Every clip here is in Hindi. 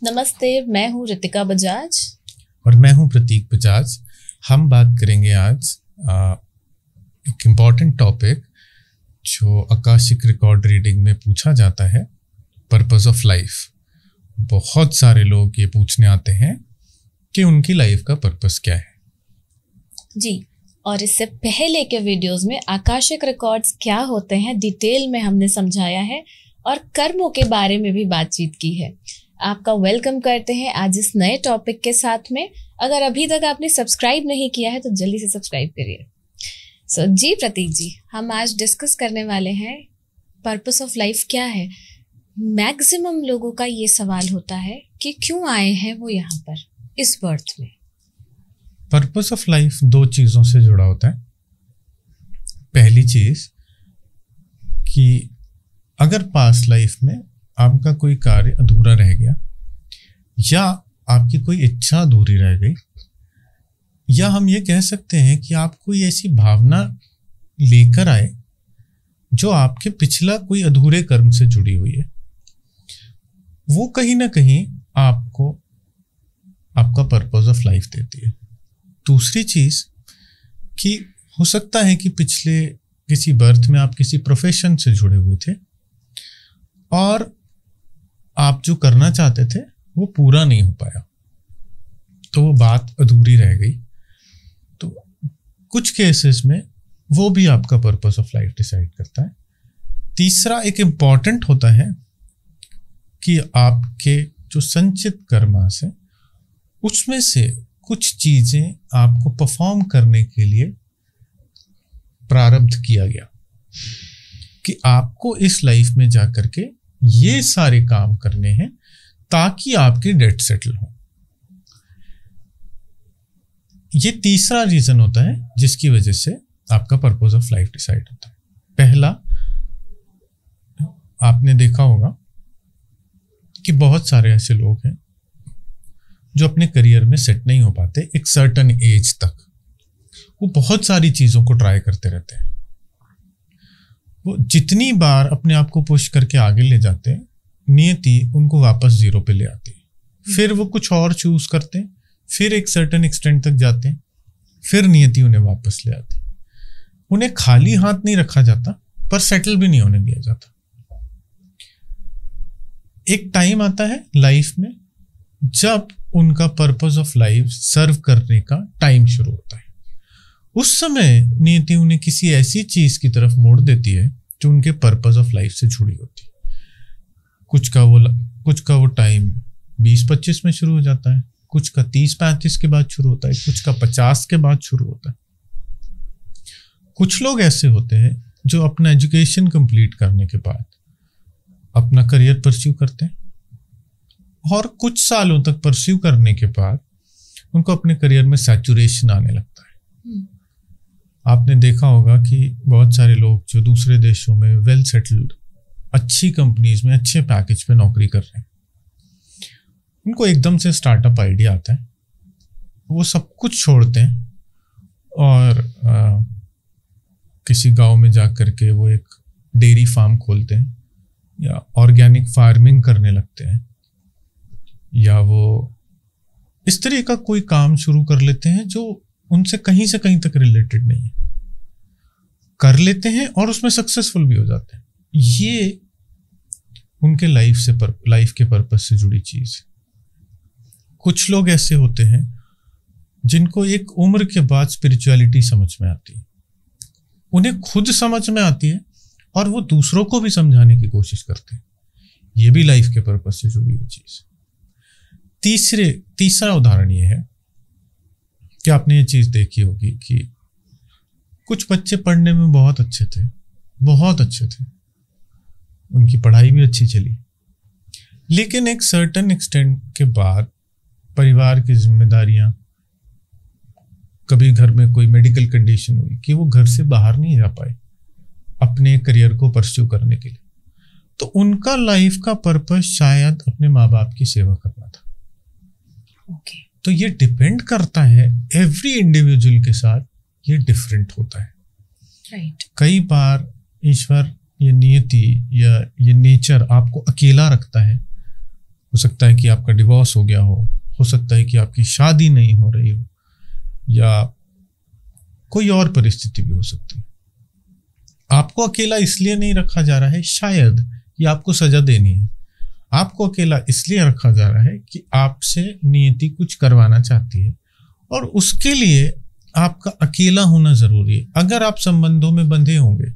नमस्ते, मैं हूँ रितिका बजाज और मैं हूँ प्रतीक बजाज। हम बात करेंगे आज एक इम्पॉर्टेंट टॉपिक जो आकाशिक रिकॉर्ड रीडिंग में पूछा जाता है, पर्पस ऑफ लाइफ। बहुत सारे लोग ये पूछने आते हैं कि उनकी लाइफ का पर्पस क्या है। जी, और इससे पहले के वीडियोस में आकाशिक रिकॉर्ड्स क्या होते हैं डिटेल में हमने समझाया है और कर्मों के बारे में भी बातचीत की है। आपका वेलकम करते हैं आज इस नए टॉपिक के साथ में। अगर अभी तक आपने सब्सक्राइब नहीं किया है तो जल्दी से सब्सक्राइब करिए। जी प्रतीक जी, हम आज डिस्कस करने वाले हैं पर्पस ऑफ लाइफ क्या है। मैक्सिमम लोगों का ये सवाल होता है कि क्यों आए हैं वो यहाँ पर इस बर्थ में। पर्पस ऑफ लाइफ दो चीज़ों से जुड़ा होता है। पहली चीज़ कि अगर पास्ट लाइफ में आपका कोई कार्य अधूरा रह गया या आपकी कोई इच्छा अधूरी रह गई, या हम ये कह सकते हैं कि आप कोई ऐसी भावना लेकर आए जो आपके पिछला कोई अधूरे कर्म से जुड़ी हुई है, वो कहीं ना कहीं आपको आपका पर्पस ऑफ लाइफ देती है। दूसरी चीज़ कि हो सकता है कि पिछले किसी बर्थ में आप किसी प्रोफेशन से जुड़े हुए थे और आप जो करना चाहते थे वो पूरा नहीं हो पाया, तो वो बात अधूरी रह गई। तो कुछ केसेस में वो भी आपका पर्पस ऑफ लाइफ डिसाइड करता है। तीसरा एक इम्पॉर्टेंट होता है कि आपके जो संचित कर्मास है उसमें से कुछ चीजें आपको परफॉर्म करने के लिए प्रारब्ध किया गया कि आपको इस लाइफ में जाकर के ये सारे काम करने हैं ताकि आपकी डेट सेटल हो। ये तीसरा रीजन होता है जिसकी वजह से आपका पर्पस ऑफ लाइफ डिसाइड होता है। पहला, आपने देखा होगा कि बहुत सारे ऐसे लोग हैं जो अपने करियर में सेट नहीं हो पाते एक सर्टन एज तक। वो बहुत सारी चीज़ों को ट्राई करते रहते हैं। वो जितनी बार अपने आप को पुश करके आगे ले जाते हैं, नियति उनको वापस जीरो पे ले आती है। फिर वो कुछ और चूज करते हैं, फिर एक सर्टन एक्सटेंट तक जाते हैं, फिर नियति उन्हें वापस ले आती है। उन्हें खाली हाथ नहीं रखा जाता पर सेटल भी नहीं होने दिया जाता। एक टाइम आता है लाइफ में जब उनका पर्पस ऑफ लाइफ सर्व करने का टाइम शुरू होता है। उस समय नियति उन्हें किसी ऐसी चीज की तरफ मोड़ देती है जो उनके पर्पस ऑफ लाइफ से जुड़ी होती है। कुछ का वो टाइम 20-25 में शुरू हो जाता है, कुछ का 30-35 के बाद शुरू होता है, कुछ का 50 के बाद शुरू होता है। कुछ लोग ऐसे होते हैं जो अपना एजुकेशन कंप्लीट करने के बाद अपना करियर परस्यू करते हैं और कुछ सालों तक परस्यू करने के बाद उनको अपने करियर में सैचुरेशन आने लगता है। आपने देखा होगा कि बहुत सारे लोग जो दूसरे देशों में वेल सेटल्ड अच्छी कंपनीज में अच्छे पैकेज पे नौकरी कर रहे हैं, उनको एकदम से स्टार्टअप आइडिया आता है, वो सब कुछ छोड़ते हैं और किसी गांव में जा कर के वो एक डेयरी फार्म खोलते हैं या ऑर्गेनिक फार्मिंग करने लगते हैं, या वो इस तरह का कोई काम शुरू कर लेते हैं जो उनसे कहीं से कहीं तक रिलेटेड नहीं है, कर लेते हैं और उसमें सक्सेसफुल भी हो जाते हैं। ये उनके लाइफ के पर्पस से जुड़ी चीज है। कुछ लोग ऐसे होते हैं जिनको एक उम्र के बाद स्पिरिचुअलिटी समझ में आती है, उन्हें खुद समझ में आती है और वो दूसरों को भी समझाने की कोशिश करते हैं। ये भी लाइफ के पर्पस से जुड़ी हुई चीज। तीसरा उदाहरण ये है कि आपने ये चीज देखी होगी कि कुछ बच्चे पढ़ने में बहुत अच्छे थे, उनकी पढ़ाई भी अच्छी चली, लेकिन एक सर्टेन एक्सटेंट के बाद परिवार की जिम्मेदारियां, कभी घर में कोई मेडिकल कंडीशन हुई कि वो घर से बाहर नहीं जा पाए अपने करियर को परस्यू करने के लिए, तो उनका लाइफ का पर्पस शायद अपने माँ बाप की सेवा करना था। ओके। तो ये डिपेंड करता है, एवरी इंडिविजुअल के साथ ये डिफरेंट होता है। राइट। कई बार ईश्वर ये नियति या ये नेचर आपको अकेला रखता है हो सकता है कि आपका डिवोर्स हो गया हो सकता है कि आपकी शादी नहीं हो रही हो, या कोई और परिस्थिति भी हो सकती है। आपको अकेला इसलिए नहीं रखा जा रहा है, शायद ये आपको सजा देनी है। आपको अकेला इसलिए रखा जा रहा है कि आपसे नियति कुछ करवाना चाहती है, और उसके लिए आपका अकेला होना जरूरी है। अगर आप संबंधों में बंधे होंगे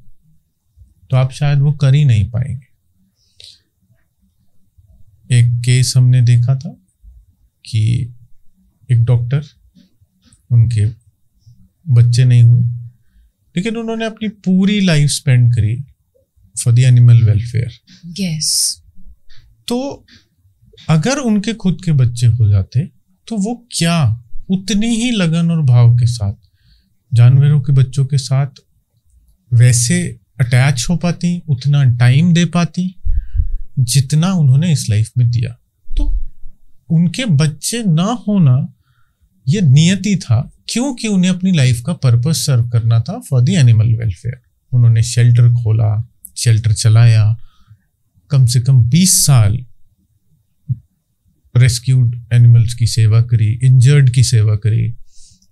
तो आप शायद वो कर ही नहीं पाएंगे। एक केस हमने देखा था कि एक डॉक्टर, उनके बच्चे नहीं हुए, लेकिन उन्होंने अपनी पूरी लाइफ स्पेंड करी for the animal welfare. Yes. तो अगर उनके खुद के बच्चे हो जाते तो वो क्या उतनी ही लगन और भाव के साथ जानवरों के बच्चों के साथ वैसे अटैच हो पाती, उतना टाइम दे पाती जितना उन्होंने इस लाइफ में दिया। तो उनके बच्चे ना होना ये नियति था, क्योंकि उन्हें अपनी लाइफ का पर्पस सर्व करना था फॉर द एनिमल वेलफेयर। उन्होंने शेल्टर खोला, शेल्टर चलाया, कम से कम 20 साल रेस्क्यूड एनिमल्स की सेवा करी, इंजर्ड की सेवा करी,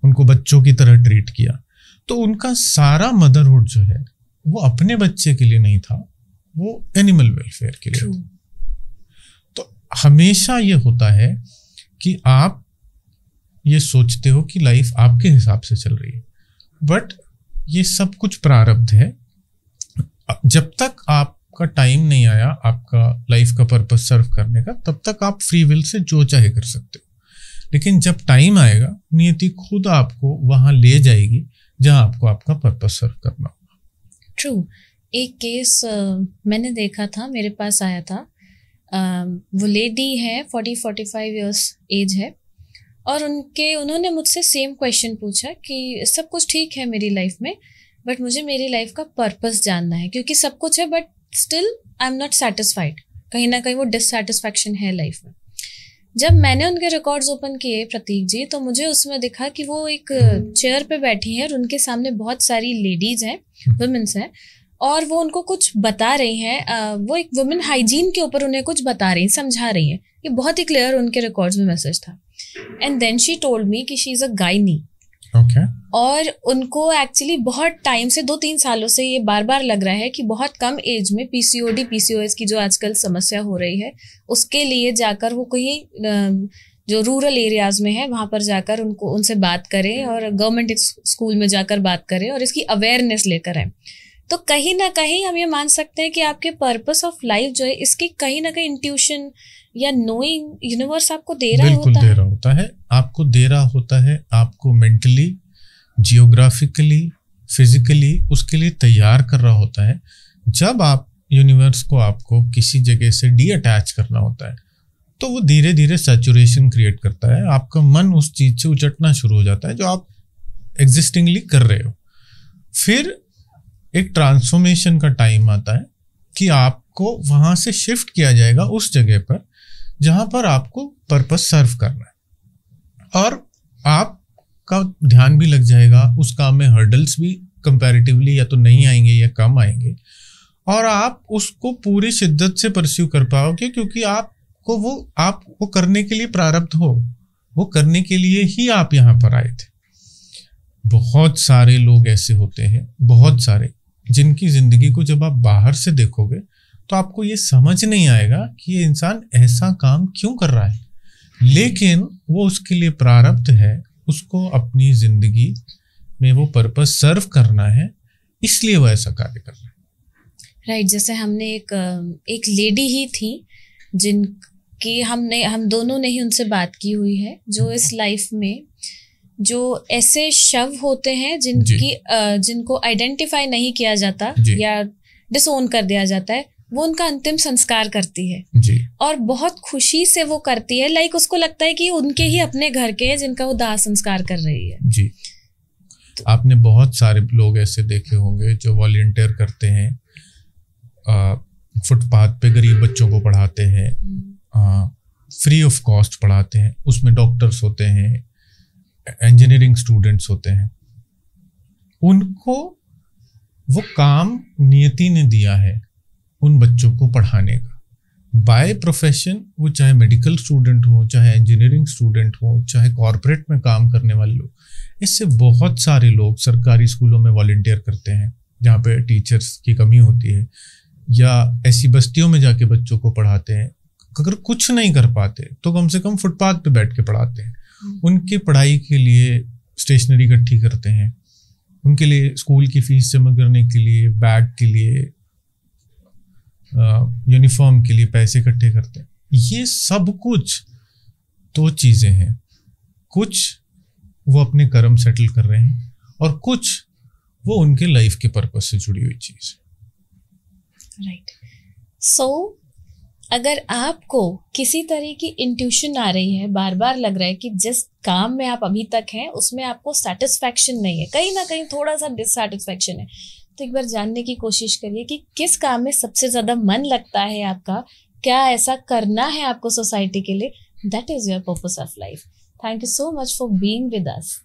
उनको बच्चों की तरह ट्रीट किया। तो उनका सारा मदरहुड जो है वो अपने बच्चे के लिए नहीं था, वो एनिमल वेलफेयर के लिए। तो हमेशा ये होता है कि आप ये सोचते हो कि लाइफ आपके हिसाब से चल रही है, बट ये सब कुछ प्रारब्ध है। जब तक आपका टाइम नहीं आया आपका लाइफ का पर्पस सर्व करने का, तब तक आप फ्री विल से जो चाहे कर सकते हो। लेकिन जब टाइम आएगा, नियति खुद आपको वहां ले जाएगी जहां आपको आपका पर्पस सर्व करना होगा। ट्रू। एक केस मैंने देखा था, मेरे पास आया था। वो लेडी है, 40-45 इयर्स एज है, और उन्होंने मुझसे सेम क्वेश्चन पूछा कि सब कुछ ठीक है मेरी लाइफ में, बट मुझे मेरी लाइफ का पर्पस जानना है, क्योंकि सब कुछ है but still I am not satisfied. कहीं ना कहीं वो डिससेटिस्फैक्शन है लाइफ में। जब मैंने उनके रिकॉर्ड्स ओपन किए प्रतीक जी, तो मुझे उसमें दिखा कि वो एक चेयर पे बैठी हैं और उनके सामने बहुत सारी लेडीज हैं, वुमेन्स हैं, और वो उनको कुछ बता रही हैं। वो एक वुमेन हाइजीन के ऊपर उन्हें कुछ बता रही हैं, समझा रही हैं। ये बहुत ही क्लियर उनके रिकॉर्ड्स में मैसेज था। And then she told me कि शी इज अ गायनी। और उनको एक्चुअली बहुत टाइम से 2-3 सालों से ये बार बार लग रहा है कि बहुत कम एज में पीसीओडी पीसीओएस की जो आजकल समस्या हो रही है, उसके लिए जाकर वो कहीं जो रूरल एरियाज में है वहाँ पर जाकर उनसे बात करें, और गवर्नमेंट स्कूल में जाकर बात करें और इसकी अवेयरनेस लेकर आए। तो कहीं ना कहीं हम ये मान सकते हैं कि आपके पर्पस ऑफ लाइफ जो है, इसकी कहीं ना कहीं इंट्यूशन या नोइंग यूनिवर्स आपको दे रहा होता है। बिल्कुल दे रहा होता है, आपको दे रहा होता है। आपको मेंटली, जियोग्राफिकली, फिजिकली उसके लिए तैयार कर रहा होता है। जब आप यूनिवर्स को आपको किसी जगह से डी अटैच करना होता है, तो वो धीरे धीरे सैचुरेशन क्रिएट करता है। आपका मन उस चीज से उचटना शुरू हो जाता है जो आप एग्जिस्टिंगली कर रहे हो। फिर एक ट्रांसफॉर्मेशन का टाइम आता है कि आपको वहां से शिफ्ट किया जाएगा उस जगह पर जहां पर आपको पर्पस सर्व करना है, और आपका ध्यान भी लग जाएगा उस काम में। हर्डल्स भी कंपैरेटिवली या तो नहीं आएंगे या कम आएंगे, और आप उसको पूरी शिद्दत से परस्यू कर पाओगे, क्योंकि आपको वो करने के लिए प्रारब्ध हो, वो करने के लिए ही आप यहाँ पर आए थे। बहुत सारे लोग ऐसे होते हैं, बहुत सारे, जिनकी जिंदगी को जब आप बाहर से देखोगे तो आपको ये समझ नहीं आएगा कि ये इंसान ऐसा काम क्यों कर रहा है, लेकिन वो उसके लिए प्रारब्ध है, उसको अपनी जिंदगी में वो पर्पस सर्व करना है, इसलिए वो ऐसा कार्य कर रहा है। राइट। जैसे हमने एक लेडी ही थी जिनकी हम दोनों ने ही उनसे बात की हुई है, जो इस लाइफ में जो ऐसे शव होते हैं जिनको आइडेंटिफाई नहीं किया जाता या डिसोन कर दिया जाता है, वो उनका अंतिम संस्कार करती है जी। और बहुत खुशी से वो करती है। लाइक उसको लगता है कि उनके ही अपने घर के हैं जिनका वो दाह संस्कार कर रही है जी। तो आपने बहुत सारे लोग ऐसे देखे होंगे जो वॉलंटियर करते हैं, फुटपाथ पे गरीब बच्चों को पढ़ाते हैं, फ्री ऑफ कॉस्ट पढ़ाते हैं। उसमें डॉक्टर्स होते हैं, इंजीनियरिंग स्टूडेंट्स होते हैं। उनको वो काम नियति ने दिया है उन बच्चों को पढ़ाने का, बाय प्रोफेशन, वो चाहे मेडिकल स्टूडेंट हो, चाहे इंजीनियरिंग स्टूडेंट हो, चाहे कॉरपोरेट में काम करने वाले लोग, इससे बहुत सारे लोग सरकारी स्कूलों में वॉलंटियर करते हैं जहाँ पे टीचर्स की कमी होती है, या ऐसी बस्तियों में जाके बच्चों को पढ़ाते हैं। अगर कुछ नहीं कर पाते तो कम से कम फुटपाथ पे बैठ के पढ़ाते हैं, उनकी पढ़ाई के लिए स्टेशनरी इकट्ठी करते हैं, उनके लिए स्कूल की फीस जमा करने के लिए, बैग के लिए, यूनिफॉर्म के लिए पैसे इकट्ठे करते हैं। ये सब कुछ दो चीज़ें हैं, कुछ वो अपने कर्म सेटल कर रहे हैं और कुछ वो उनके लाइफ के पर्पस से जुड़ी हुई चीज़। राइट। सो अगर आपको किसी तरह की इंट्यूशन आ रही है, बार बार लग रहा है कि जिस काम में आप अभी तक हैं उसमें आपको सेटिस्फैक्शन नहीं है, कहीं ना कहीं थोड़ा सा डिससेटिस्फैक्शन है, तो एक बार जानने की कोशिश करिए कि किस काम में सबसे ज़्यादा मन लगता है आपका, क्या ऐसा करना है आपको सोसाइटी के लिए, that is your purpose of life. Thank you so much for being with us.